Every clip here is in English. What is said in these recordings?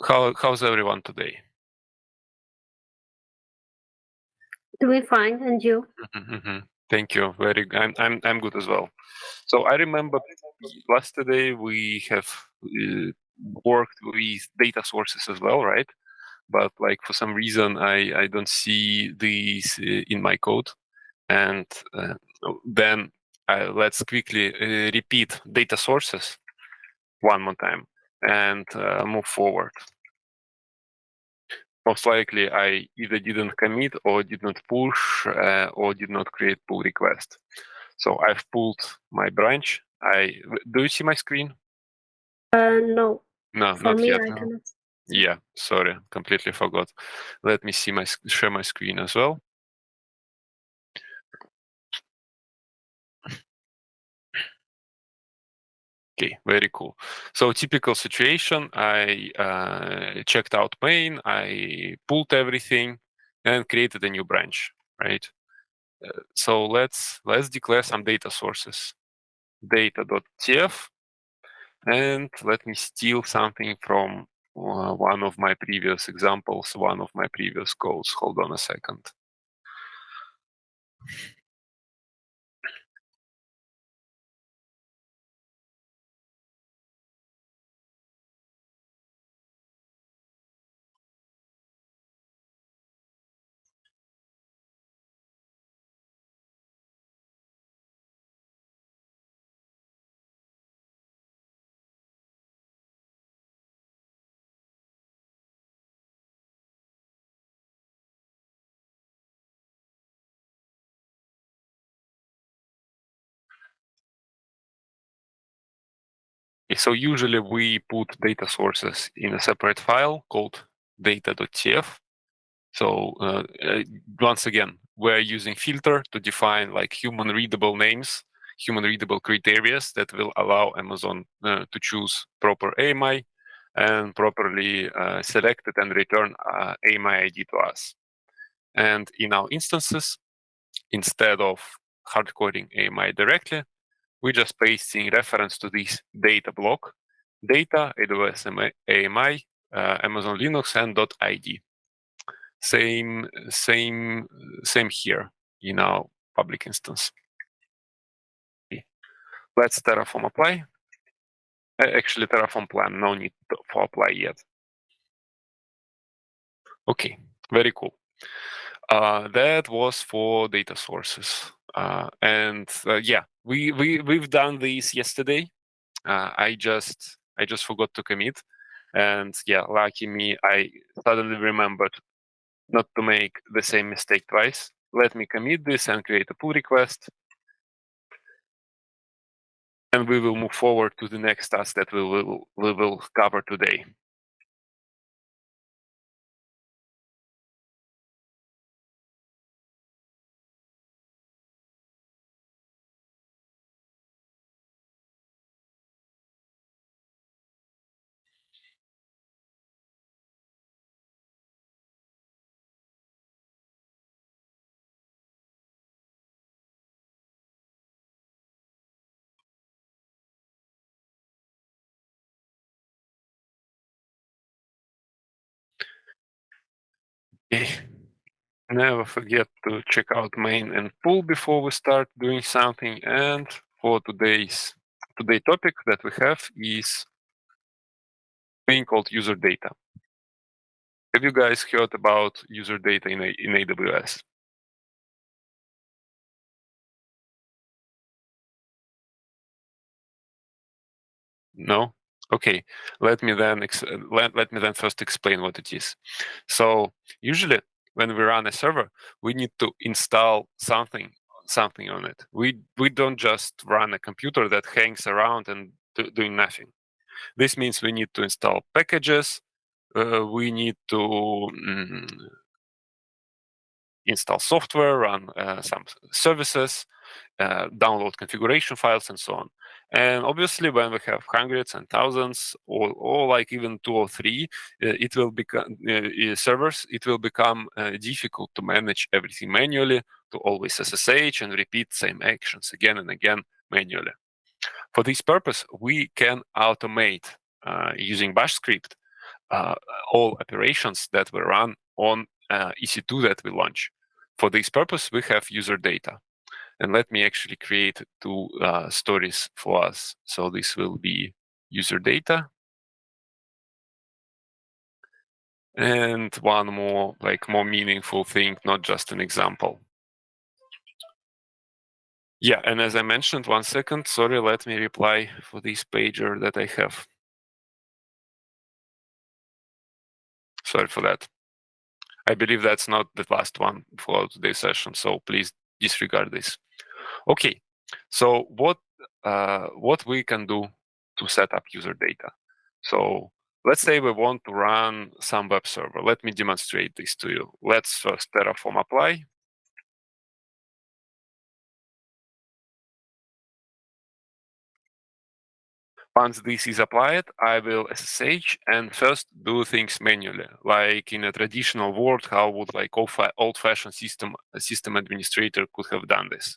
How's everyone today? Doing fine, and you? Thank you. I'm good as well. So I remember yesterday we have worked with data sources as well, right? But like for some reason I don't see these in my code. And then let's quickly repeat data sources one more time and move forward. Most likely I either didn't commit or did not push or did not create pull request. So I've pulled my branch. Do you see my screen? No. No, For not me, yet. I cannot. Yeah, sorry, completely forgot. Let me share my screen as well. Okay, very cool. So typical situation, I checked out main, I pulled everything and created a new branch, right? So let's declare some data sources. Data.tf, and let me steal something from one of my previous examples, one of my previous codes. Hold on a second. So usually we put data sources in a separate file called data.tf. So once again, we're using filter to define like human readable names, human readable criteria that will allow Amazon to choose proper AMI and properly select it and return AMI ID to us. And in our instances, instead of hard-coding AMI directly, we just pasting reference to this data block, data, AWS AMI, Amazon Linux, and .id. Same here in our public instance. Okay. Let's Terraform apply. Actually, Terraform plan, no need for apply yet. Okay, very cool. That was for data sources. And yeah, we've done this yesterday. I just forgot to commit, and yeah, lucky me, I suddenly remembered not to make the same mistake twice. Let me commit this and create a pull request, and we will move forward to the next task that we will cover today. Okay. Never forget to check out main and pull before we start doing something. And for today topic that we have is thing called user data. Have you guys heard about user data in AWS? No? Okay. Let me then first explain what it is. So usually when we run a server, we need to install something on it. We don't just run a computer that hangs around and doing nothing. This means we need to install packages. We need to install software, run some services, download configuration files, and so on. And obviously, when we have hundreds and thousands, or like even 2 or 3, it will become servers. It will become difficult to manage everything manually, to always SSH and repeat same actions again and again manually. For this purpose, we can automate using Bash script all operations that we run on EC2 that we launch. For this purpose, we have user data. And let me actually create two stories for us. So this will be user data. And one more, more meaningful thing, not just an example. Yeah, and as I mentioned, 1 second, sorry, let me reply for this pager that I have. Sorry for that. I believe that's not the last one for today's session, so please disregard this. Okay, so what we can do to set up user data? So let's say we want to run some web server. Let me demonstrate this to you. Let's first Terraform apply. Once this is applied, I will SSH and first do things manually, like in a traditional world, how would old-fashioned system administrator could have done this.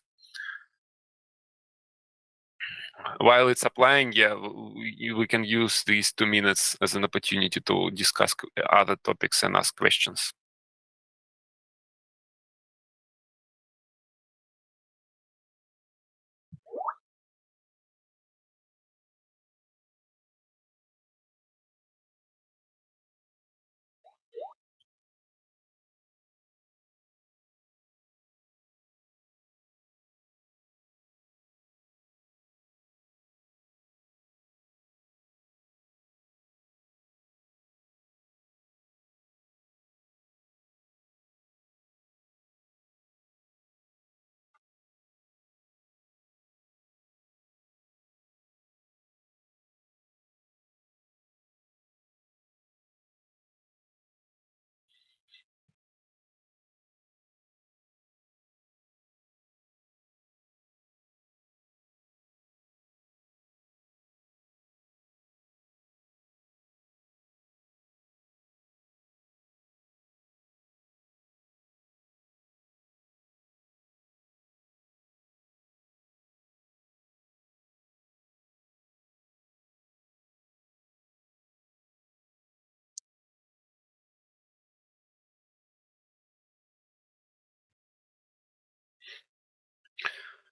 While it's applying, yeah, we can use these 2 minutes as an opportunity to discuss other topics and ask questions.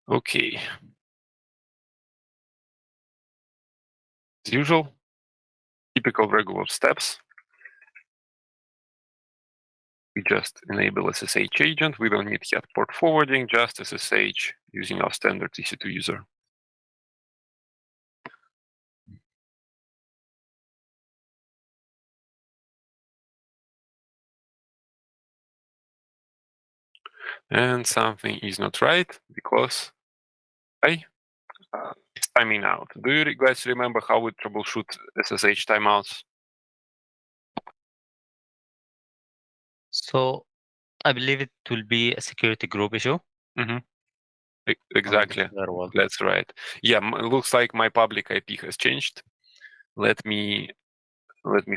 Okay. As usual, typical regular steps. We just enable SSH agent. We don't need yet port forwarding, just SSH using our standard EC2 user. And something is not right because it's timing out. Do you guys remember how we troubleshoot SSH timeouts? So I believe it will be a security group issue. Exactly. On the firewall. That's right. Yeah, it looks like my public IP has changed. Let me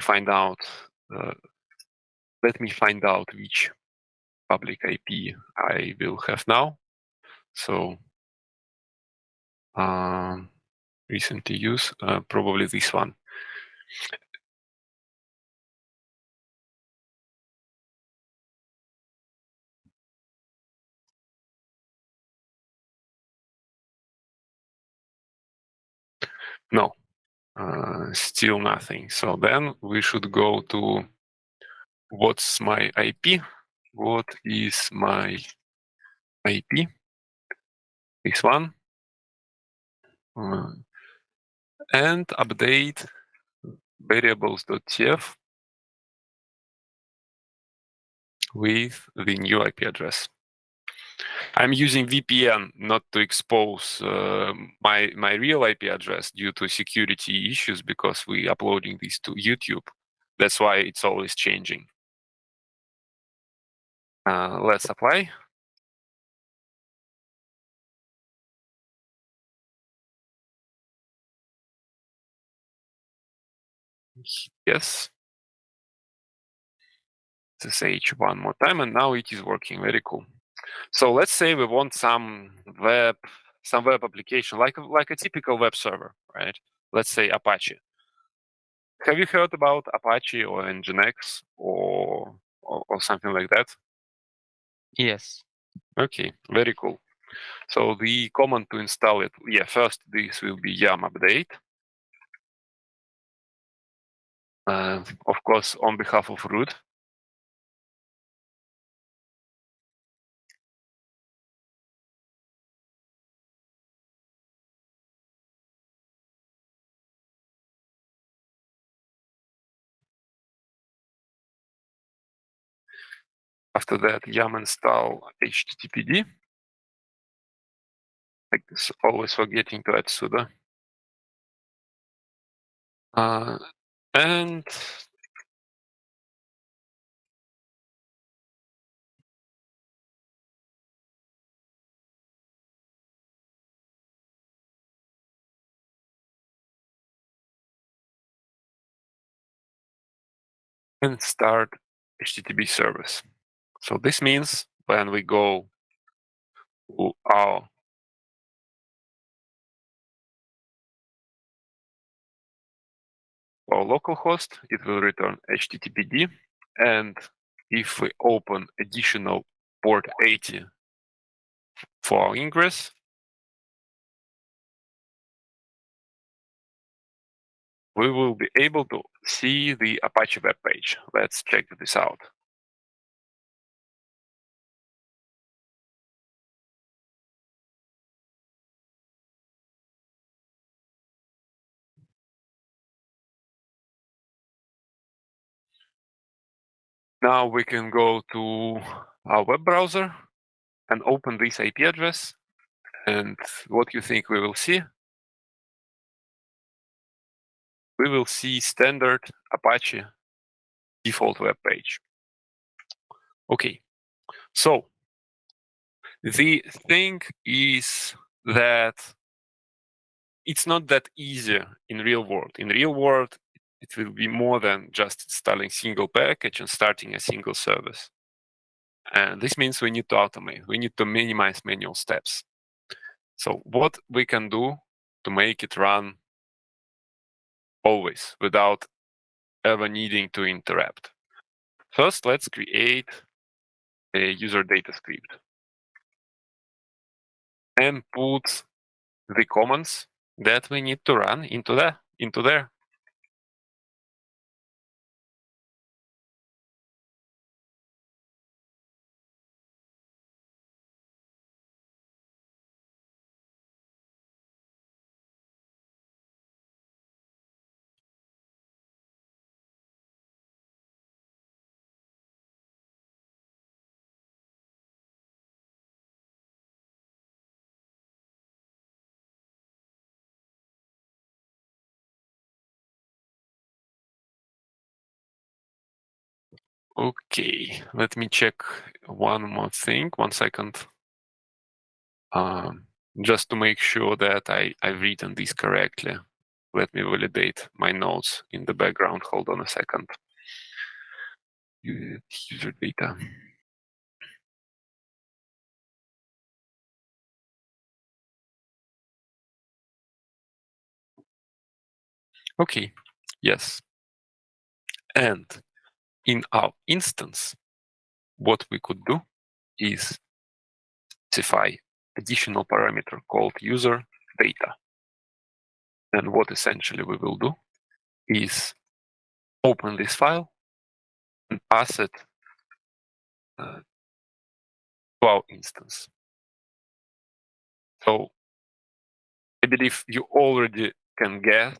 find out. Let me find out which public IP I will have now. So recently used, probably this one. No, still nothing. So then we should go to what's my IP? What is my IP? This one. And update variables.tf with the new IP address. I'm using VPN not to expose my real IP address due to security issues because we're uploading this to YouTube. That's why it's always changing. Let's apply. Yes. SSH one more time, and now it is working. Very cool. So let's say we want some web application, like a typical web server, right? Let's say Apache. Have you heard about Apache or Nginx or something like that? Yes. Okay, very cool. So the command to install it, first this will be yum update. Of course, on behalf of root. After that, yum install httpd. Like this, always forgetting to add sudo. And start HTTP service. So this means when we go to our local host, it will return HTTPD. And if we open additional port 80 for our ingress, we will be able to see the Apache web page. Let's check this out. Now we can go to our web browser and open this IP address. And what you think we will see? We will see standard Apache default web page. Okay, so the thing is that it's not that easy in real world. In real world, it will be more than just installing single package and starting a single service. And this means we need to automate. We need to minimize manual steps. So what we can do to make it run always without ever needing to interrupt. First, let's create a user data script and put the commands that we need to run into there. Okay, let me check one more thing. 1 second. Just to make sure that I've written this correctly. Let me validate my notes in the background. Hold on a second. User data. Okay, yes. And in our instance, what we could do is specify additional parameter called user data. And what essentially we will do is open this file and pass it to our instance. So I believe you already can guess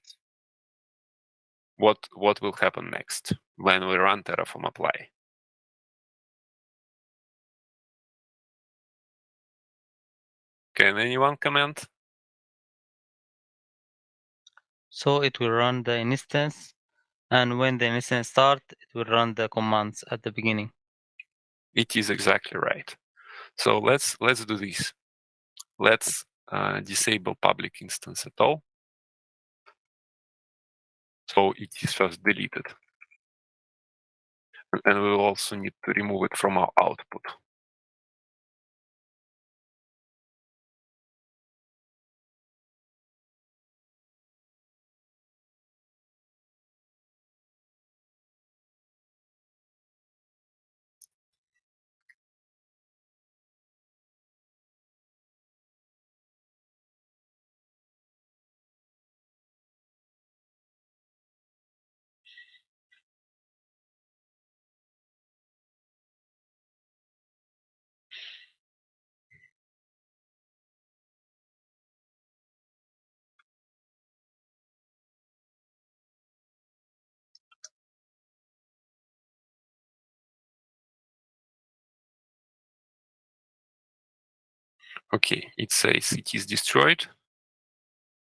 what will happen next when we run Terraform apply. Can anyone comment? So it will run the instance, and when the instance starts, it will run the commands at the beginning. It is exactly right. So let's do this. Let's disable public instance at all. So it is first deleted. And we will also need to remove it from our output. Okay, it says it is destroyed.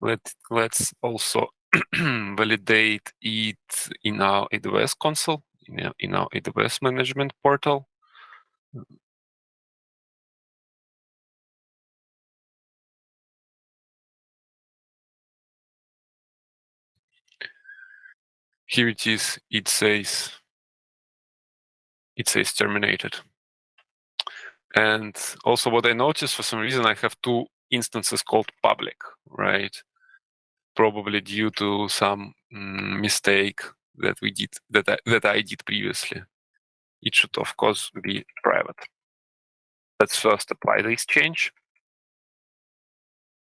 Let's also validate it in our AWS console, in our AWS management portal. Here it is. It says terminated. And also what I noticed, for some reason, I have two instances called public, right? Probably due to some mistake that we did, that I did previously. It should, of course, be private. Let's first apply this change.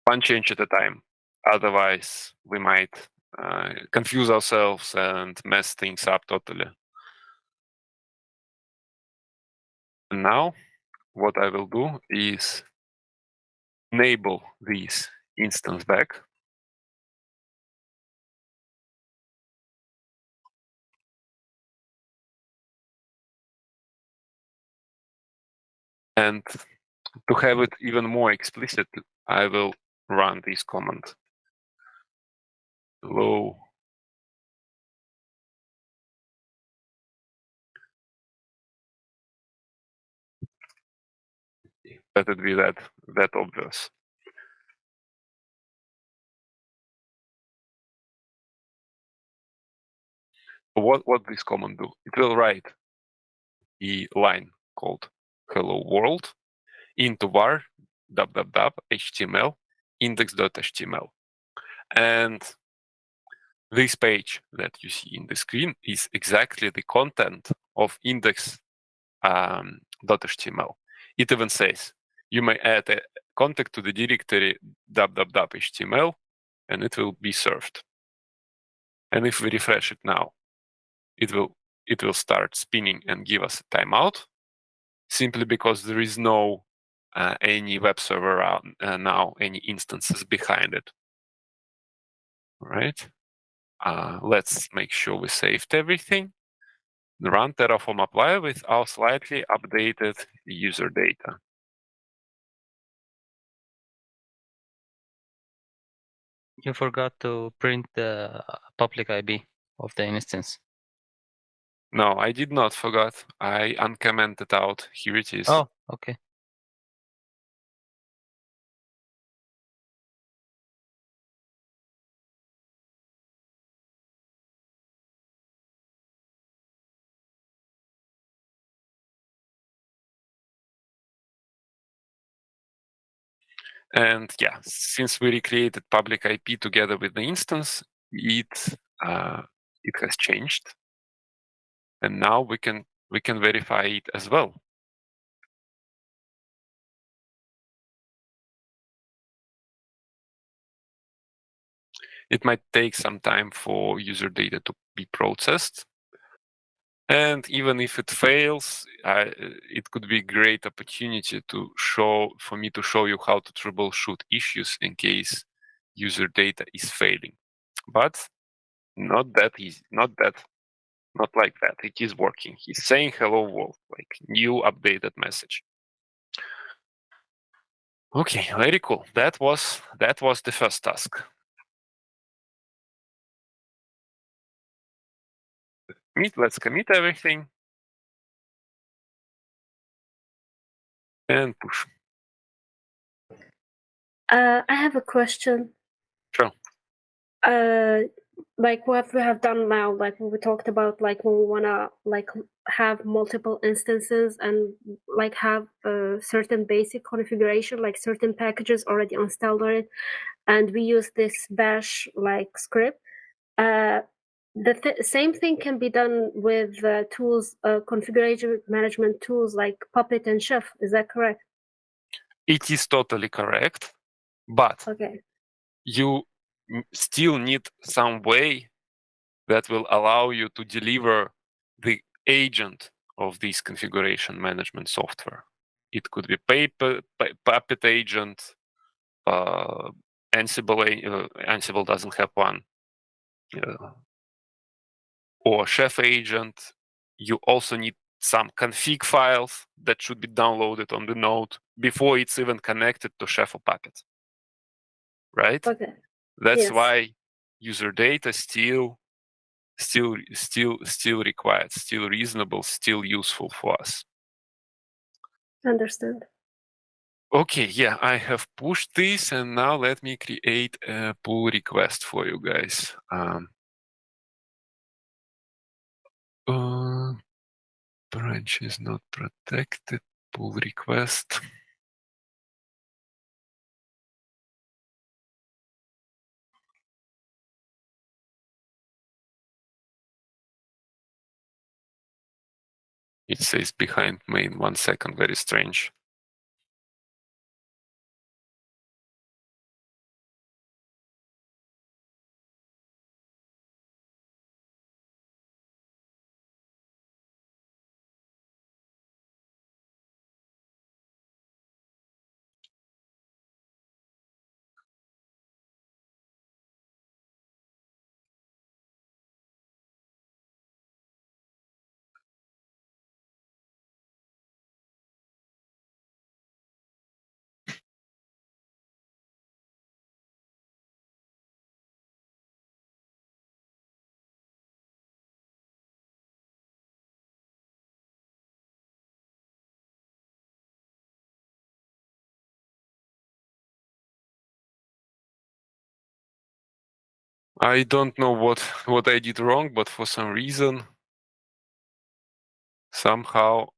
One change at a time. Otherwise, we might confuse ourselves and mess things up totally. And now, what I will do is enable this instance back. And to have it even more explicit, I will run this command. Hello. Let it be that obvious. What this command do? It will write a line called hello world into var html index.html. And this page that you see in the screen is exactly the content of index.html. It even says you may add a contact to the directory html and it will be served. And if we refresh it now, it will start spinning and give us a timeout, simply because there is no any web server around now, any instances behind it. All right. Let's make sure we saved everything. Run Terraform apply with our slightly updated user data. You forgot to print the public IP of the instance. No, I did not forget. I uncommented out. Here it is. Oh, okay. And yeah, since we recreated public IP together with the instance, it has changed, and now we can verify it as well. It might take some time for user data to be processed. And even if it fails, it could be a great opportunity for me to show you how to troubleshoot issues in case user data is failing. But not that easy, not like that. It is working. He's saying hello world, like new updated message. Okay, very cool. That was the first task. Let's commit everything and push. I have a question. Sure. Like what we have done now, like when we talked about, like when we wanna like have multiple instances and like have a certain basic configuration, like certain packages already installed on it, and we use this bash like script. The same thing can be done with tools, configuration management tools like Puppet and Chef. Is that correct? It is totally correct, but Okay. you still need some way that will allow you to deliver the agent of this configuration management software. It could be Puppet agent, Ansible doesn't have one, or Chef agent. You also need some config files that should be downloaded on the node. before it's even connected to chef or Puppet, right? Okay. That's Yes. why user data still required, still reasonable, still useful for us. Understood. Okay, yeah, I have pushed this, and now let me create a pull request for you guys. Branch is not protected. Pull request. It says behind main. 1 second, very strange. I don't know what I did wrong, but for some reason, somehow.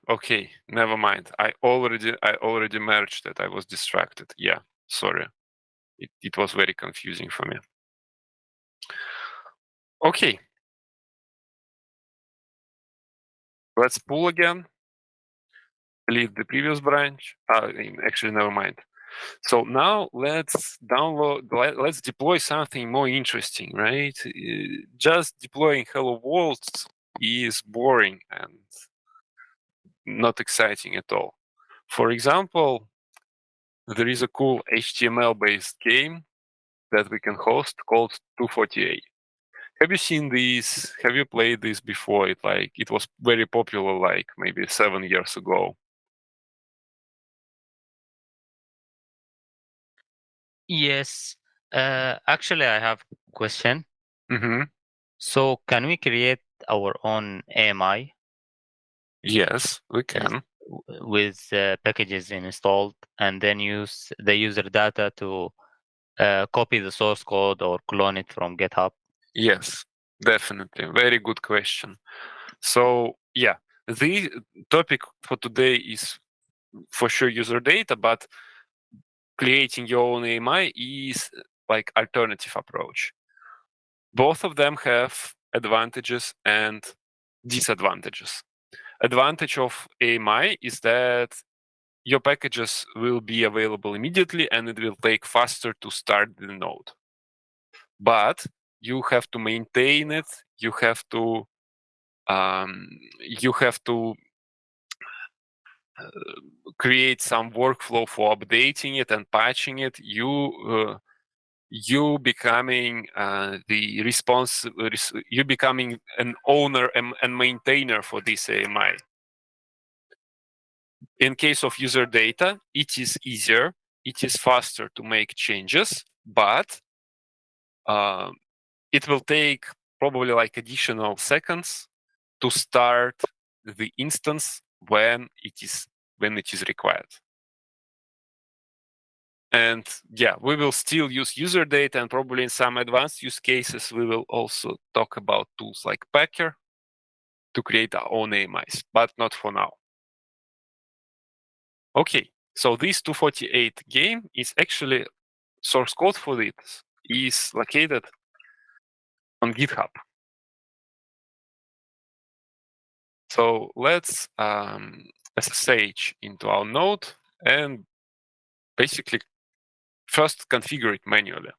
Okay, never mind. I already merged it. I was distracted. Yeah, sorry. It was very confusing for me. Okay. Let's pull again. Delete the previous branch. Actually, never mind. So now let's let's deploy something more interesting, right? Just deploying hello world is boring and not exciting at all. For example, there is a cool HTML-based game that we can host called 248. Have you seen this? Have you played this before? It was very popular, like maybe 7 years ago. Yes. Actually, I have a question. Mm-hmm. So can we create our own AMI Yes, we can. with packages installed and then use the user data to copy the source code or clone it from GitHub? Yes, definitely. Very good question. So yeah, the topic for today is for sure user data, but creating your own AMI is like alternative approach. Both of them have advantages and disadvantages. Advantage of AMI is that your packages will be available immediately and it will take faster to start the node. But you have to maintain it. You have to create some workflow for updating it and patching it. You becoming you becoming an owner and maintainer for this AMI. In case of user data, it is easier, it is faster to make changes, but it will take probably like additional seconds to start the instance when it is required. And yeah, we will still use user data, and probably in some advanced use cases, we will also talk about tools like Packer to create our own AMIs, but not for now. Okay, so this 248 game is actually source code for it is located on GitHub. So let's SSH into our node and basically first configure it manually.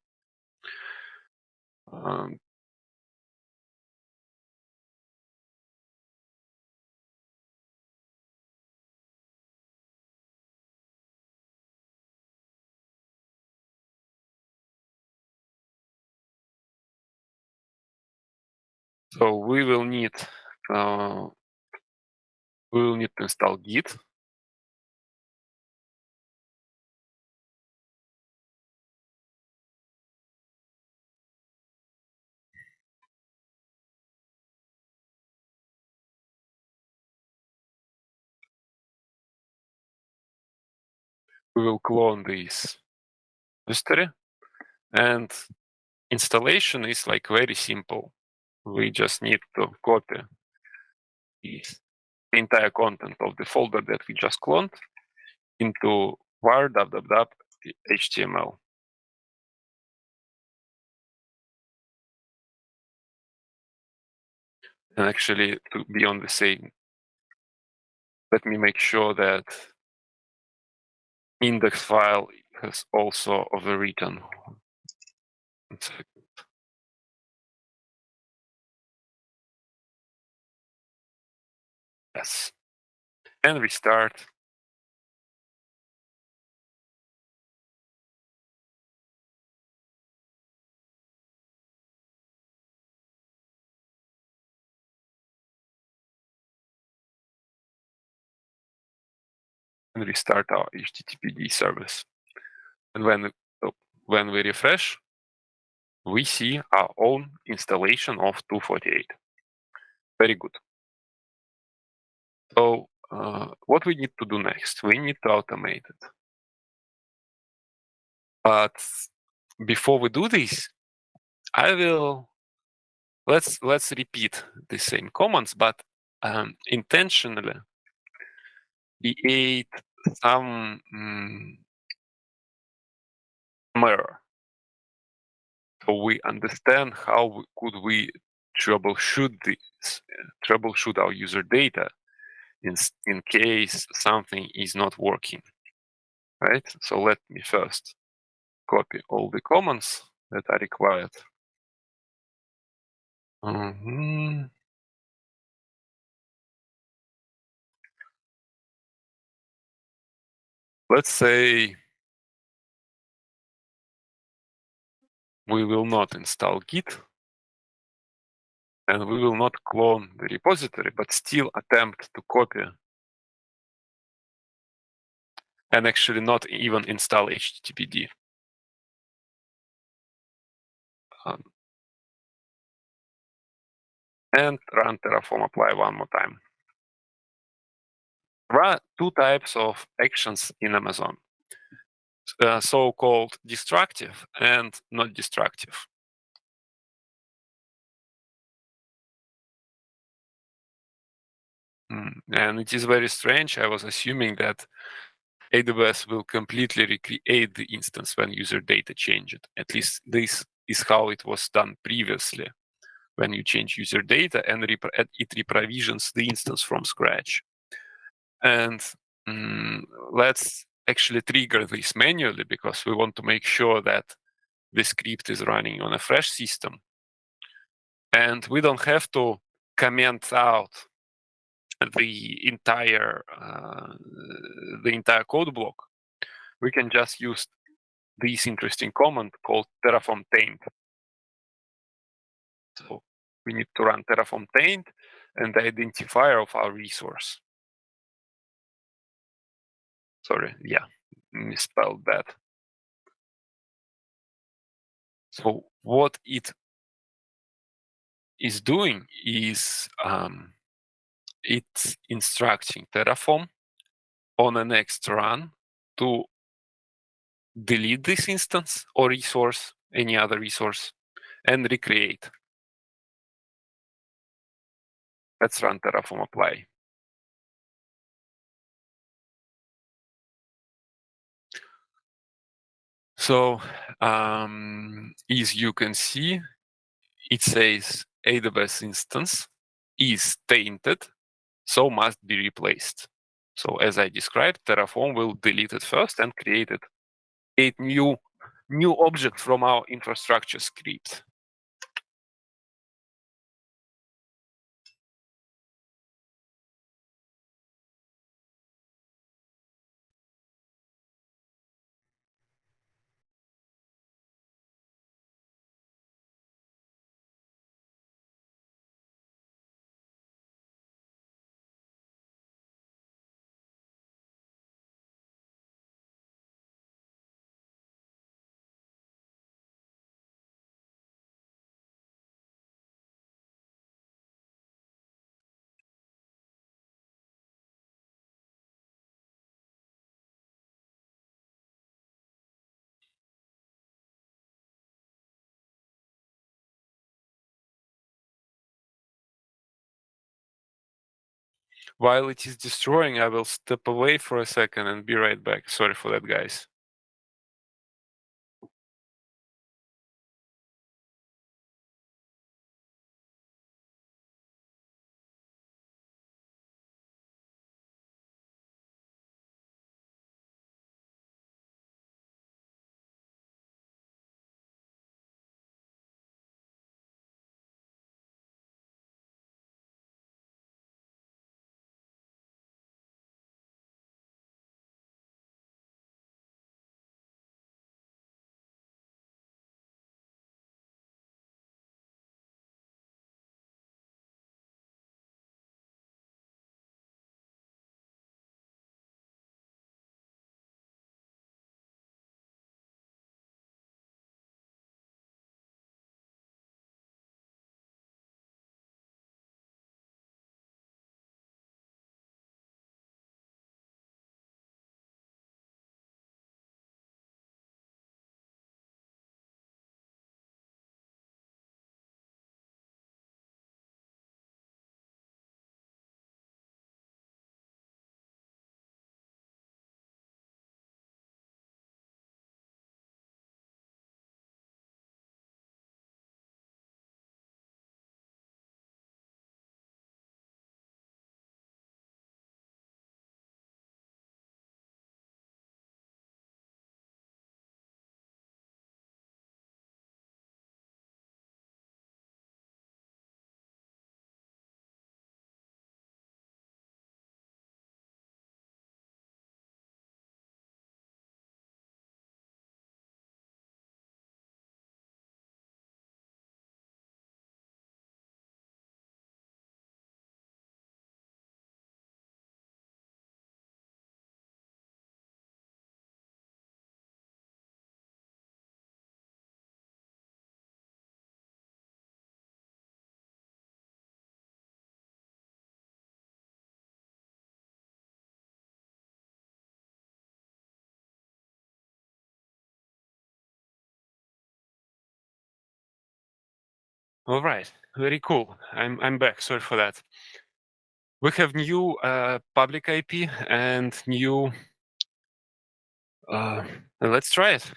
So we will need we will need to install Git. We will clone this history, and installation is like very simple. We just need to copy the entire content of the folder that we just cloned into var HTML. And actually, to be on the same, let me make sure that index file has also overwritten. One second. Yes. And restart. And restart our HTTPD service. And when we refresh, we see our own installation of 248. Very good. So what we need to do next? We need to automate it. But before we do this, let's repeat the same commands, but intentionally create some mirror, so we understand how could we troubleshoot this, troubleshoot our user data in case something is not working, right? So let me first copy all the commands that are required. Let's say we will not install Git, and we will not clone the repository, but still attempt to copy and actually not even install HTTPD. And run Terraform apply one more time. There are two types of actions in Amazon, so-called destructive and not destructive. And it is very strange. I was assuming that AWS will completely recreate the instance when user data change it. At least this is how it was done previously, when you change user data and it reprovisions the instance from scratch. And let's actually trigger this manually, because we want to make sure that the script is running on a fresh system. And we don't have to comment out the entire code block. We can just use this interesting command called Terraform taint. So we need to run Terraform taint and the identifier of our resource. Sorry, yeah, misspelled that. So what it is doing is it's instructing Terraform on the next run to delete this instance or resource, any other resource, and recreate. Let's run Terraform apply. So as you can see, it says AWS instance is tainted, so must be replaced. So as I described, Terraform will delete it first and create new object from our infrastructure script. while it is destroying, I will step away for a second and be right back. Sorry for that, guys. All right, very cool. I'm back. Sorry for that. We have new public IP and new. Let's try it.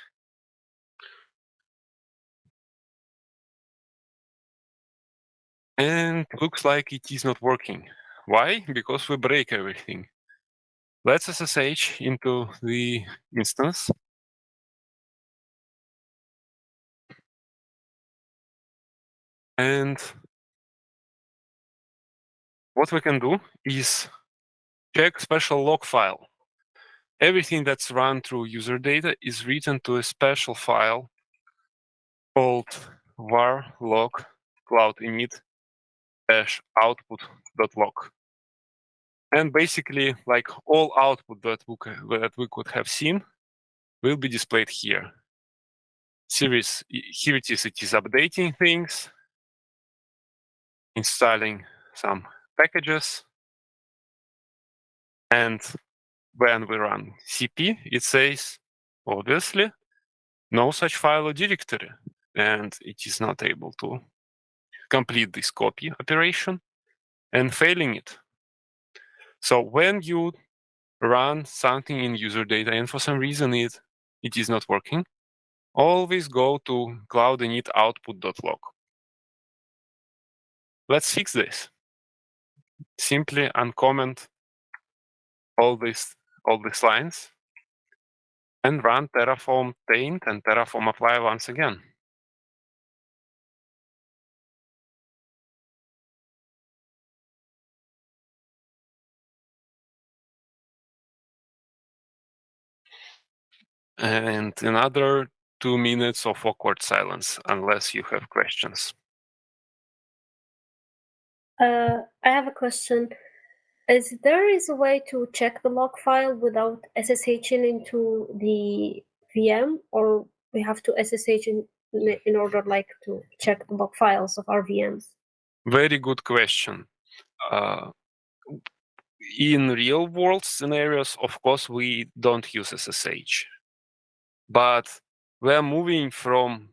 And looks like it is not working. Why? Because we break everything. Let's SSH into the instance. And what we can do is check special log file. Everything that's run through user data is written to a special file called var log cloud init -output.log. And basically, like all output that we could have seen will be displayed here. Here it is updating things, installing some packages, and when we run cp, it says, obviously, no such file or directory, and it is not able to complete this copy operation and failing it. So when you run something in user data and for some reason it is not working, always go to cloud init output.log. Let's fix this. Simply uncomment all these lines and run Terraform taint and Terraform apply once again. And another 2 minutes of awkward silence, unless you have questions. I have a question. Is there a way to check the log file without SSHing into the VM, or we have to SSH in order like to check the log files of our VMs? Very good question. In real world scenarios, of course, we don't use SSH. But we're moving from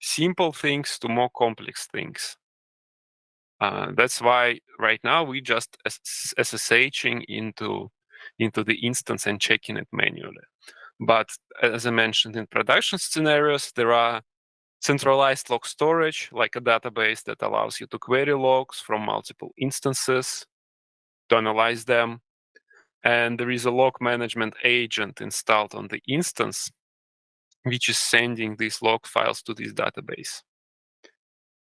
simple things to more complex things. That's why right now we just SSHing into the instance and checking it manually. But as I mentioned, in production scenarios, there are centralized log storage, like a database that allows you to query logs from multiple instances to analyze them. And there is a log management agent installed on the instance, which is sending these log files to this database.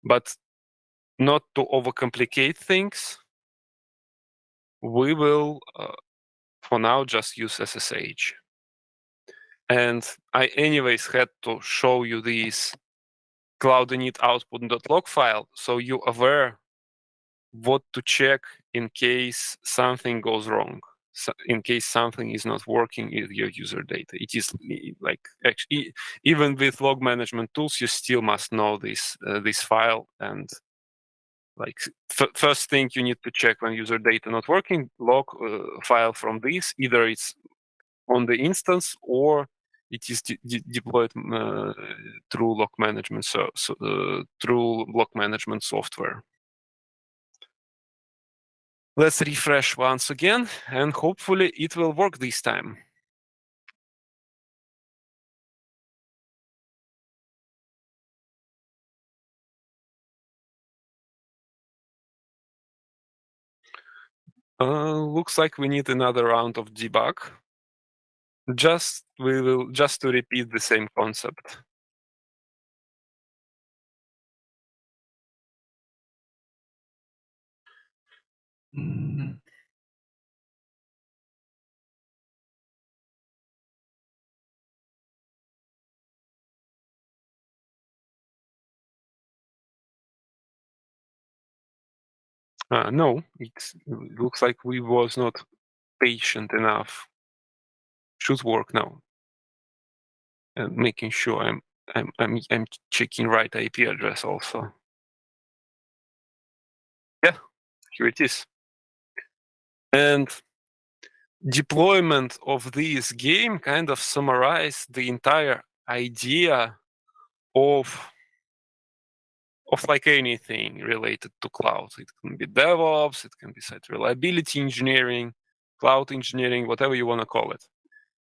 But not to overcomplicate things, we will, for now, just use SSH. And I anyways had to show you this cloud init output.log file, so you're aware what to check in case something goes wrong, so in case something is not working with your user data. It is like, actually, even with log management tools, you still must know this file. And like first thing you need to check when user data not working, log file from this. Either it's on the instance or it is deployed through log management, through log management software. Let's refresh once again, and hopefully it will work this time. Looks like we need another round of debug. Just to repeat the same concept. No, it looks like we was not patient enough. Should work now. And making sure I'm checking right IP address also. Yeah, here it is. And deployment of this game kind of summarized the entire idea of like anything related to cloud. It can be DevOps, it can be site reliability engineering, cloud engineering, whatever you want to call it.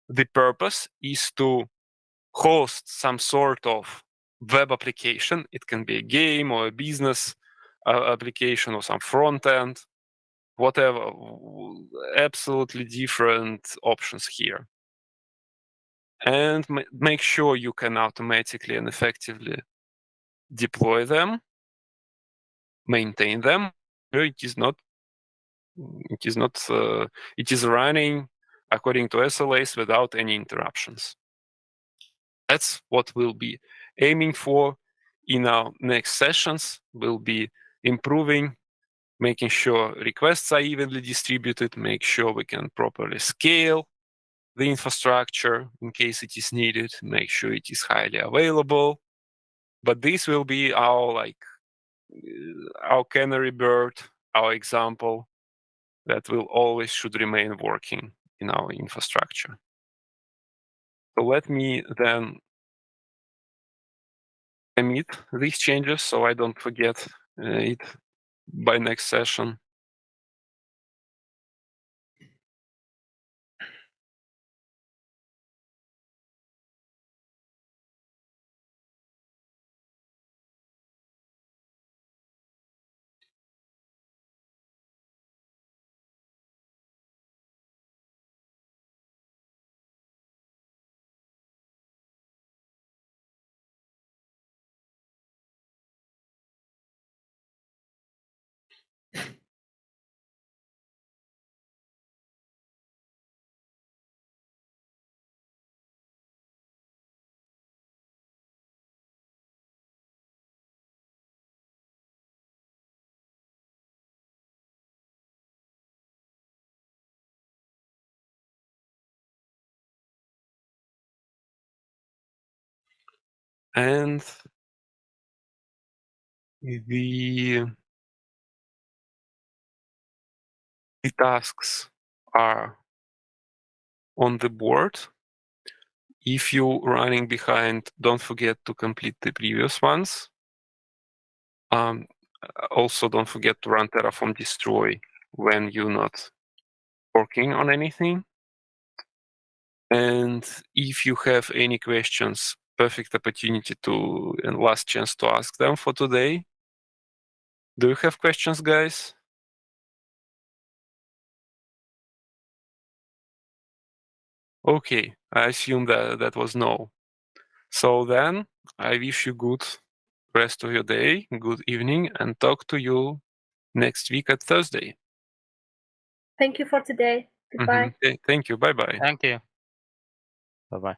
The purpose is to host some sort of web application. It can be a game or a business application or some front end, whatever. Absolutely different options here. And make sure you can automatically and effectively deploy them, maintain them. It is running according to SLAs without any interruptions. That's what we'll be aiming for in our next sessions. We'll be improving, making sure requests are evenly distributed, make sure we can properly scale the infrastructure in case it is needed, make sure it is highly available. But this will be our canary bird, our example that will always should remain working in our infrastructure. So let me then commit these changes so I don't forget it by next session. And the tasks are on the board. If you're running behind, don't forget to complete the previous ones. Also, don't forget to run Terraform destroy when you're not working on anything. And if you have any questions, perfect opportunity to and last chance to ask them for today. Do you have questions, guys? Okay, I assume that was no. So then I wish you good rest of your day, good evening, and talk to you next week at Thursday. Thank you for today. Goodbye. Okay, thank you. Bye-bye. Thank you. Bye bye.